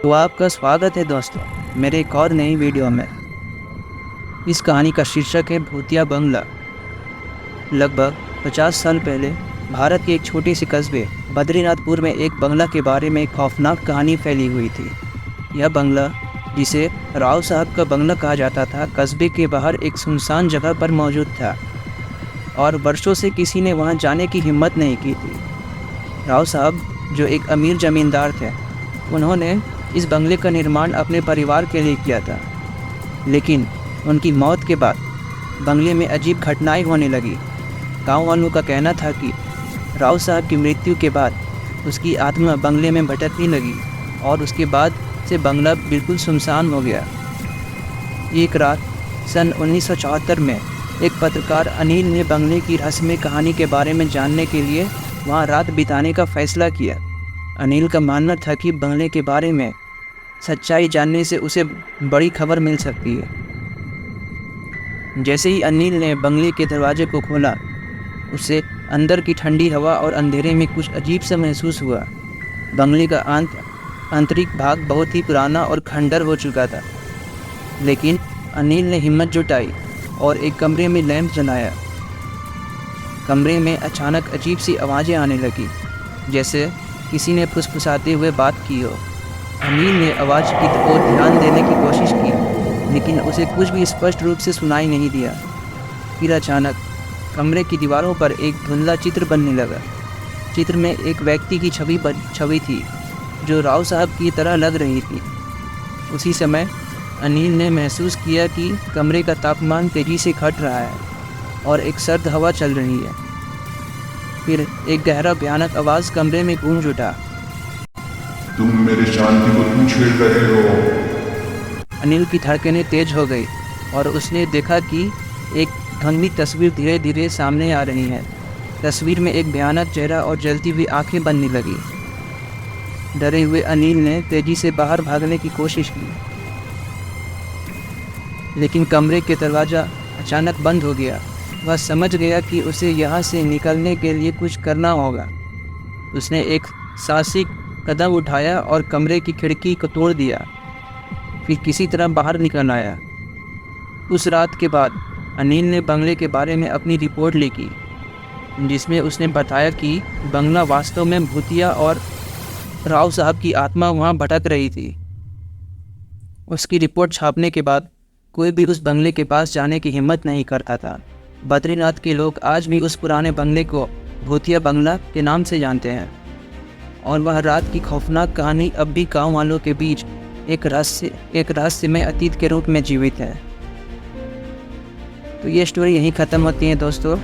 तो आपका स्वागत है दोस्तों मेरे एक और नई वीडियो में। इस कहानी का शीर्षक है भूतिया बंगला। लगभग 50 साल पहले भारत के एक छोटे से कस्बे बद्रीनाथपुर में एक बंगला के बारे में एक खौफनाक कहानी फैली हुई थी। यह बंगला, जिसे राव साहब का बंगला कहा जाता था, कस्बे के बाहर एक सुनसान जगह पर मौजूद था और वर्षों से किसी ने वहां जाने की हिम्मत नहीं की थी। राव साहब, जो एक अमीर जमींदार थे, उन्होंने इस बंगले का निर्माण अपने परिवार के लिए किया था। लेकिन उनकी मौत के बाद बंगले में अजीब घटनाएं होने लगी। गांव वालों का कहना था कि राव साहब की मृत्यु के बाद उसकी आत्मा बंगले में भटकने लगी और उसके बाद से बंगला बिल्कुल सुनसान हो गया। एक रात सन 1974 में एक पत्रकार अनिल ने बंगले की रहस्यमय कहानी के बारे में जानने के लिए वहां रात बिताने का फैसला किया। अनिल का मानना था कि बंगले के बारे में सच्चाई जानने से उसे बड़ी खबर मिल सकती है। जैसे ही अनिल ने बंगले के दरवाजे को खोला, उसे अंदर की ठंडी हवा और अंधेरे में कुछ अजीब सा महसूस हुआ। बंगले का आंतरिक भाग बहुत ही पुराना और खंडर हो चुका था, लेकिन अनिल ने हिम्मत जुटाई और एक कमरे में लैंप जलाया। कमरे में अचानक अजीब सी आवाज़ें आने लगी, जैसे किसी ने फुसफुसाते हुए बात की हो। अनिल ने आवाज़ की ओर ध्यान देने की कोशिश की, लेकिन उसे कुछ भी स्पष्ट रूप से सुनाई नहीं दिया। फिर अचानक कमरे की दीवारों पर एक धुंधला चित्र बनने लगा। चित्र में एक व्यक्ति की छवि थी जो राव साहब की तरह लग रही थी। उसी समय अनिल ने महसूस किया कि कमरे का तापमान तेज़ी से घट रहा है और एक सर्द हवा चल रही है। फिर एक गहरा भयानक आवाज़ कमरे में गूंज उठा, तुम मेरे शांति को क्यों छेड़ रहे हो? अनिल की धड़कनें तेज हो गई और उसने देखा कि एक धुंधली तस्वीर धीरे धीरे सामने आ रही है। तस्वीर में एक भयानक चेहरा और जलती हुई आंखें बनने लगी। डरे हुए अनिल ने तेजी से बाहर भागने की कोशिश की, लेकिन कमरे के दरवाज़ा अचानक बंद हो गया। वह समझ गया कि उसे यहाँ से निकलने के लिए कुछ करना होगा। उसने एक साहसिक कदम उठाया और कमरे की खिड़की को तोड़ दिया, फिर किसी तरह बाहर निकल आया। उस रात के बाद अनिल ने बंगले के बारे में अपनी रिपोर्ट लिखी, जिसमें उसने बताया कि बंगला वास्तव में भूतिया और राव साहब की आत्मा वहां भटक रही थी। उसकी रिपोर्ट छापने के बाद कोई भी उस बंगले के पास जाने की हिम्मत नहीं करता था। बद्रीनाथ के लोग आज भी उस पुराने बंगले को भूतिया बंगला के नाम से जानते हैं और वह रात की खौफनाक कहानी अब भी गाँव वालों के बीच एक रहस्यमय अतीत के रूप में जीवित है। तो ये स्टोरी यहीं ख़त्म होती है दोस्तों।